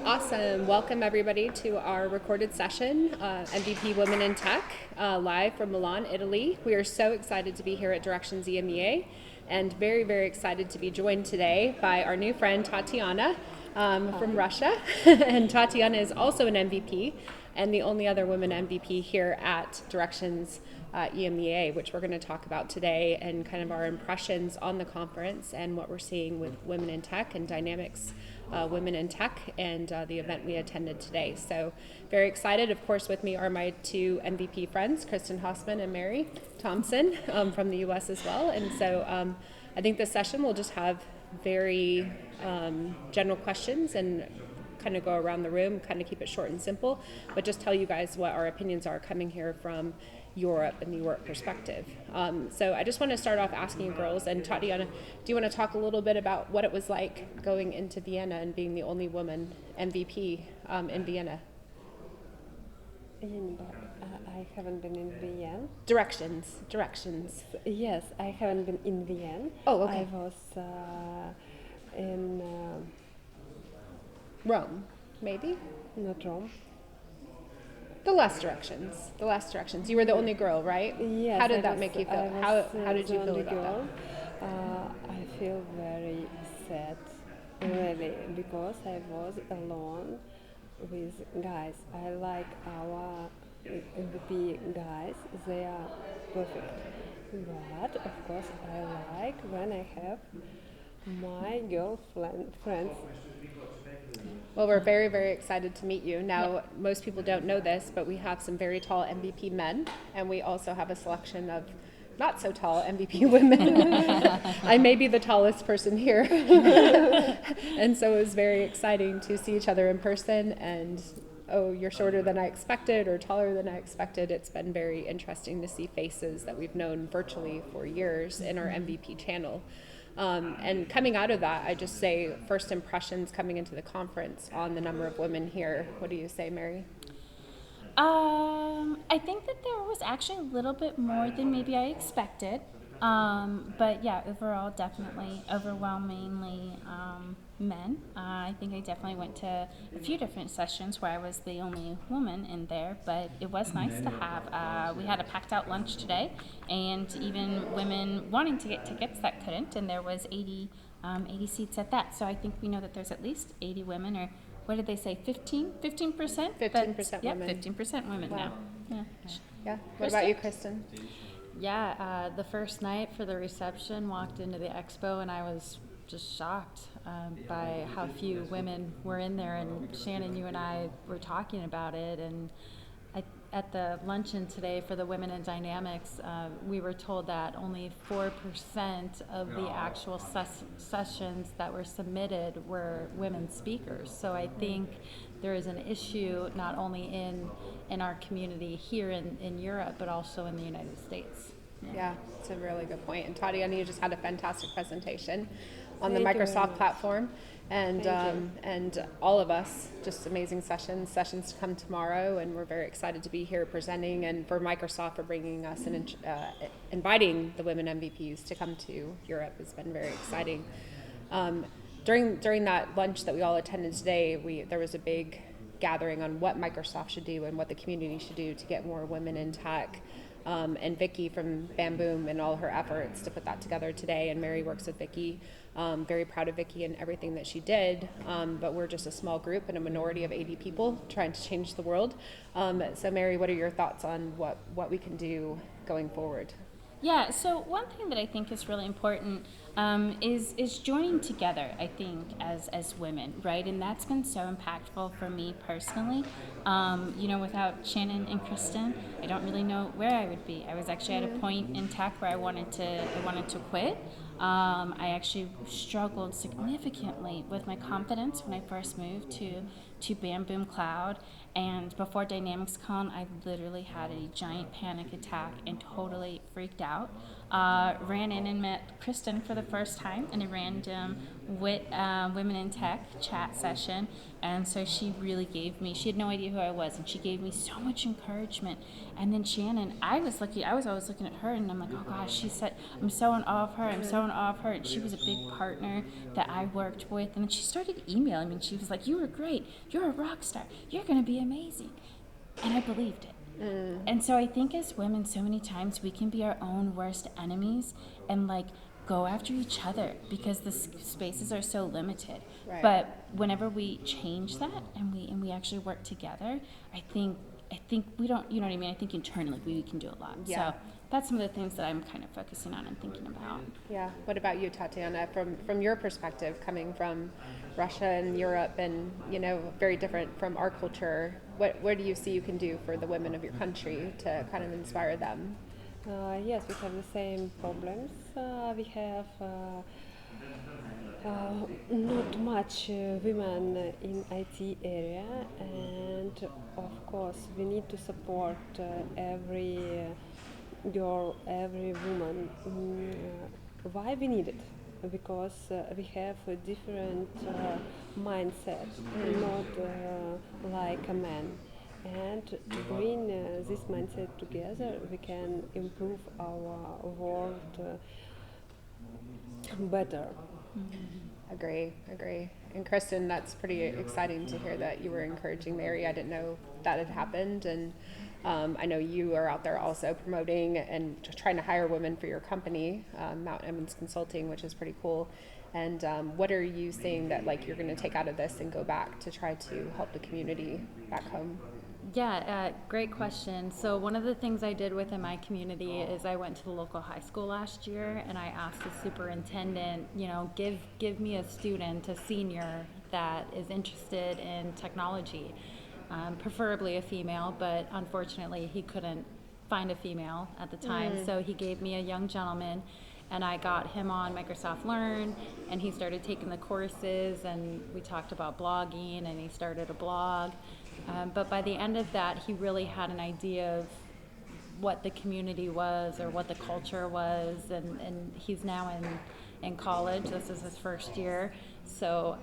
Awesome. Welcome, everybody, to our recorded session, MVP Women in Tech, live from Milan, Italy. We are so excited to be here at Directions EMEA and very, very excited to be joined today by our new friend, Tatiana, from Russia. And Tatiana is also an MVP and the only other woman MVP here at Directions EMEA, which we're going to talk about today, and kind of our impressions on the conference and what we're seeing with women in tech and dynamics women in tech and the event we attended today. So very excited. Of course, with me are my two MVP friends, Kristen Hossman and Mary Thompson from the US as well. And so I think this session will just have very general questions and kind of go around the room, kind of keep it short and simple, but just tell you guys what our opinions are coming here from Europe and the Europe perspective. So I just want to start off asking you girls, and Tatiana, do you want to talk a little bit about what it was like going into Vienna and being the only woman MVP in Vienna? I haven't been in Vienna. Directions. Yes, I haven't been in Vienna. Oh, okay. I was in Rome, maybe? not Rome. The last directions. You were the only girl, right? Yes. How did that make you feel? How did you feel the about girl. I feel very sad, really, because I was alone with guys. I like our MVP guys; they are perfect. But of course, I like when I have my friends. Well, we're very, very excited to meet you. Now, most people don't know this, but we have some very tall MVP men, and we also have a selection of not so tall MVP women. I may be the tallest person here. And so it was very exciting to see each other in person, and oh, you're shorter than I expected or taller than I expected. It's been very interesting to see faces that we've known virtually for years in our MVP channel. And coming out of that, I just say first impressions coming into the conference on the number of women here. What do you say, Mary? I think that there was actually a little bit more than maybe I expected. But yeah, overall, definitely overwhelmingly men. I think I definitely went to a few different sessions where I was the only woman in there, but it was nice to have. We had a packed out lunch today, and even women wanting to get tickets that couldn't, and there was 80 seats at that. So I think we know that there's at least 80 women, or what did they say, 15%? 15% yeah, women. 15% women Wow. now. Yeah. What about you, Kristen? Yeah, the first night for the reception, walked into the expo and I was just shocked by how few women were in there. And Shannon, you and I were talking about it, and at the luncheon today for the Women in Dynamics, we were told that only 4% of the actual sessions that were submitted were women speakers. So I think there is an issue not only in our community here in Europe, but also in the United States. Yeah, it's a really good point. And Tatiana, you just had a fantastic presentation on the Thank you very Microsoft much. platform. And Thank you. and all of us, just amazing sessions to come tomorrow, and we're very excited to be here presenting, and for Microsoft for bringing us and inviting the women MVPs to come to Europe has been very exciting. During that lunch that we all attended today, there was a big gathering on what Microsoft should do and what the community should do to get more women in tech. And Vicky from Bam Boom and all her efforts to put that together today, and Mary works with Vicky. Very proud of Vicky and everything that she did, but we're just a small group and a minority of 80 people trying to change the world. So Mary, what are your thoughts on what we can do going forward? Yeah, so one thing that I think is really important is joining together, I think, as women, right? And that's been so impactful for me personally. Without Shannon and Kristen, I don't really know where I would be. I was actually at a point in tech where I wanted to quit. I actually struggled significantly with my confidence when I first moved to Bam Boom Cloud. And before DynamicsCon, I literally had a giant panic attack and totally freaked out. Ran in and met Kristen for the first time in a random Women in Tech chat session, and so she really gave me, she had no idea who I was, and she gave me so much encouragement. And then Shannon, I was always looking at her, and I'm like, oh gosh, she said, I'm so in awe of her, I'm so in awe of her. And she was a big partner that I worked with, and then she started emailing me, and she was like, you were great, you're a rock star, you're going to be amazing. And I believed it. And so I think as women, so many times we can be our own worst enemies and like go after each other because the spaces are so limited. Right. But whenever we change that and we actually work together, I think we don't, you know what I mean? I think internally we can do a lot. Yeah. So that's some of the things that I'm kind of focusing on and thinking about. Yeah. What about you, Tatiana? From your perspective, coming from Russia and Europe, and very different from our culture, what do you see you can do for the women of your country to kind of inspire them? Yes, we have the same problems. We have not much women in IT area, and of course we need to support every girl, every woman. Why we need it? Because we have a different mindset, not like a man. And to bring this mindset together, we can improve our world better. Agree. And Kristen, that's pretty exciting to hear that you were encouraging Mary. I didn't know that had happened, and I know you are out there also promoting and trying to hire women for your company, Mount Emmons Consulting, which is pretty cool. And what are you seeing that like you're going to take out of this and go back to try to help the community back home? Yeah, great question. So one of the things I did within my community is I went to the local high school last year and I asked the superintendent, give me a student, a senior that is interested in technology, preferably a female, but unfortunately he couldn't find a female at the time. So he gave me a young gentleman, and I got him on Microsoft Learn, and he started taking the courses, and we talked about blogging, and he started a blog. But by the end of that, he really had an idea of what the community was or what the culture was, and he's now in college. This is his first year. So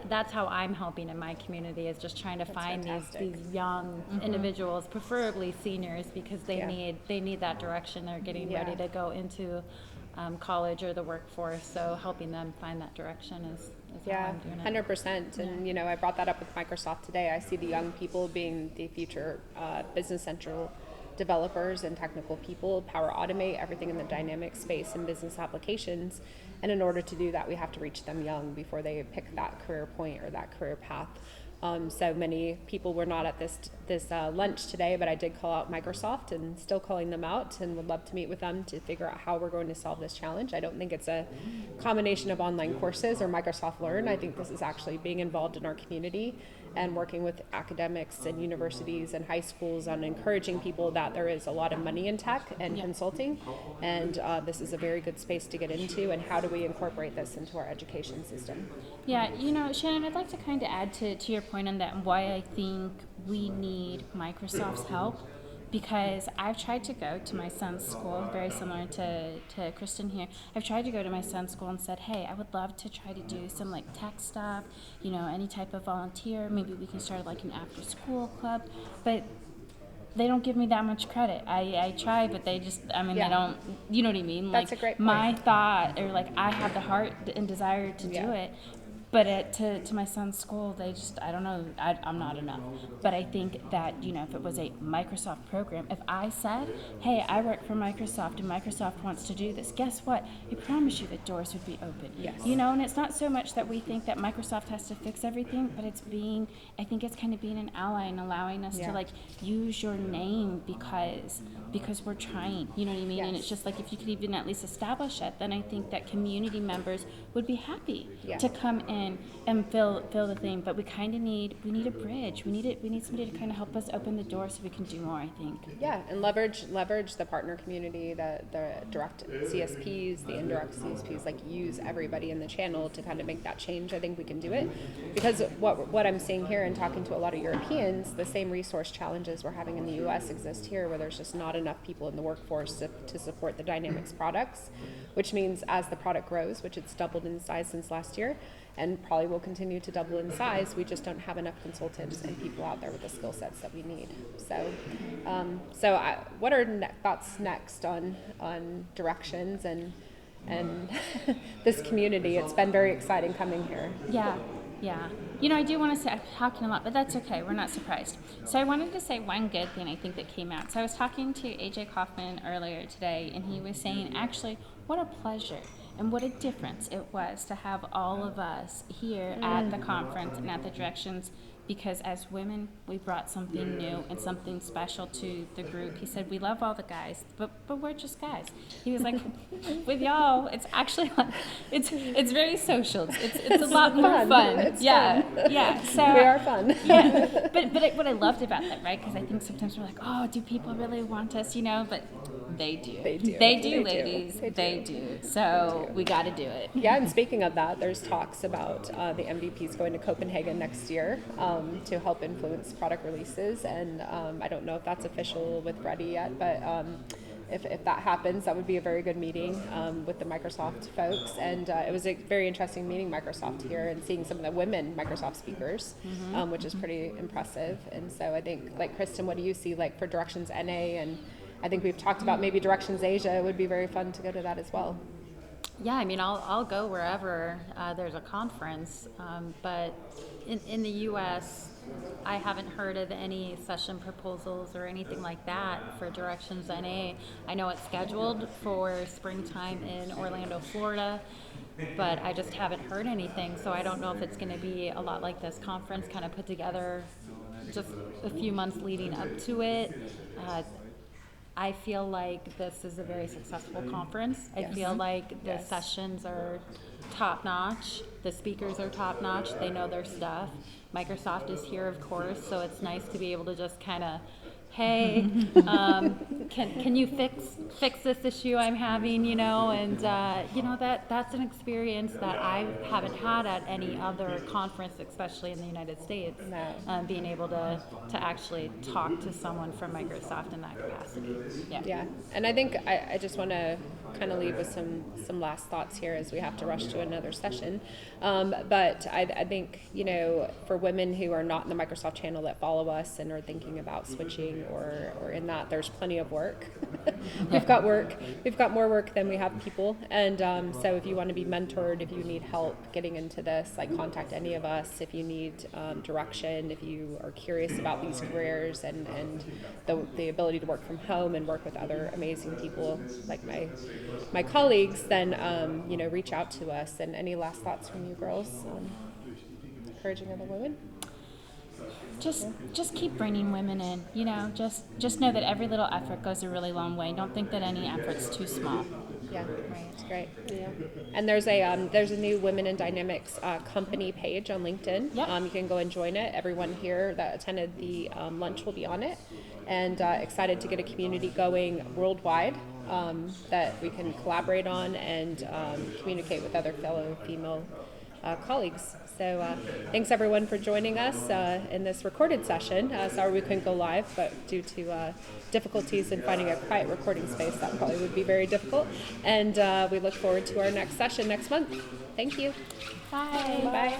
that's how I'm helping in my community, is just trying to find these young individuals, preferably seniors, because they need that direction. They're getting ready to go into college or the workforce, so helping them find that direction is how I'm doing it. 100%. And I brought that up with Microsoft today. I see the young people being the future Business Central developers and technical people, Power Automate, everything in the dynamic space and business applications. And in order to do that, we have to reach them young before they pick that career point or that career path. So many people were not at this lunch today, but I did call out Microsoft and still calling them out, and would love to meet with them to figure out how we're going to solve this challenge. I don't think it's a combination of online courses or Microsoft Learn. I think this is actually being involved in our community and working with academics and universities and high schools on encouraging people that there is a lot of money in tech and consulting, and this is a very good space to get into, and how do we incorporate this into our education system? Yeah, Shannon, I'd like to kind of add to your point on that and why I think we need Microsoft's help, because I've tried to go to my son's school, very similar to Kristen here. I've tried to go to my son's school and said, hey, I would love to try to do some like tech stuff, any type of volunteer. Maybe we can start like an after school club, but they don't give me that much credit. I try, but they just, they don't, you know what I mean? That's like a great point. My thought, or like I have the heart and desire to do it, but to my son's school, they just, I don't know, I'm not enough. But I think that, if it was a Microsoft program, if I said, hey, I work for Microsoft and Microsoft wants to do this, guess what? I promise you that doors would be open. Yes. And it's not so much that we think that Microsoft has to fix everything, but I think it's kind of being an ally and allowing us to like use your name because we're trying, you know what I mean? Yes. And it's just like, if you could even at least establish it, then I think that community members would be happy to come in in and fill the thing, but we kind of need a bridge. We need somebody to kind of help us open the door so we can do more, I think. Yeah, and leverage the partner community, the direct CSPs, the indirect CSPs, like use everybody in the channel to kind of make that change. I think we can do it, because what I'm seeing here and talking to a lot of Europeans, the same resource challenges we're having in the US exist here, where there's just not enough people in the workforce to support the Dynamics products, which means as the product grows, which it's doubled in size since last year, and probably will continue to double in size, we just don't have enough consultants and people out there with the skill sets that we need. So, what are thoughts next on Directions and this community? It's been very exciting coming here. Yeah. I do want to say I'm talking a lot, but that's okay. We're not surprised. So I wanted to say one good thing I think that came out. So I was talking to AJ Kaufman earlier today, and he was saying, actually, what a pleasure and what a difference it was to have all of us here at the conference and at the Directions, because as women, we brought something new and something special to the group. He said, we love all the guys, but we're just guys. He was like, with y'all, it's actually like, it's very social. It's a lot more fun. It's fun. Yeah. So we are fun. Yeah. But what I loved about that, right? Because I think sometimes we're like, oh, do people really want us? But they do. They do. They do, They do. ladies. They do. So we got to do it. Yeah, and speaking of that, there's talks about the MVPs going to Copenhagen next year to help influence product releases, and I don't know if that's official with Ready yet, but if that happens, that would be a very good meeting with the Microsoft folks, and it was a very interesting meeting Microsoft here and seeing some of the women Microsoft speakers, which is pretty impressive. And so I think, like, Kristen, what do you see like for Directions NA? And I think we've talked about maybe Directions Asia. It would be very fun to go to that as well. Yeah, I mean, I'll go wherever there's a conference, but in the U.S., I haven't heard of any session proposals or anything like that for Directions NA. I know it's scheduled for springtime in Orlando, Florida, but I just haven't heard anything, so I don't know if it's going to be a lot like this conference, kind of put together just a few months leading up to it. I feel like this is a very successful conference. I feel like the sessions are top-notch. The speakers are top-notch. They know their stuff. Microsoft is here, of course, so it's nice to be able to just kind of, hey, can you fix this issue I'm having, and that's an experience that I haven't had at any other conference, especially in the United States. No. Being able to actually talk to someone from Microsoft in that capacity. Yeah, and I think I just want to kind of leave with some last thoughts here as we have to rush to another session. But I think, for women who are not in the Microsoft channel that follow us and are thinking about switching or in that, there's plenty of work. We've got work. We've got more work than we have people. And so if you want to be mentored, if you need help getting into this, like, contact any of us. If you need direction, if you are curious about these careers and the ability to work from home and work with other amazing people like my colleagues, then reach out to us. And any last thoughts from you girls encouraging other women? Just keep bringing women in. Just know that every little effort goes a really long way. Don't think that any effort's too small. Yeah, right. It's great. Yeah, and there's a new Women in Dynamics company page on LinkedIn. Yep. You can go and join it. Everyone here that attended the lunch will be on it, and excited to get a community going worldwide that we can collaborate on and communicate with other fellow female colleagues. So thanks everyone for joining us in this recorded session. Sorry we couldn't go live, but due to difficulties in finding a quiet recording space, that probably would be very difficult. And we look forward to our next session next month. Thank you. Bye. Bye.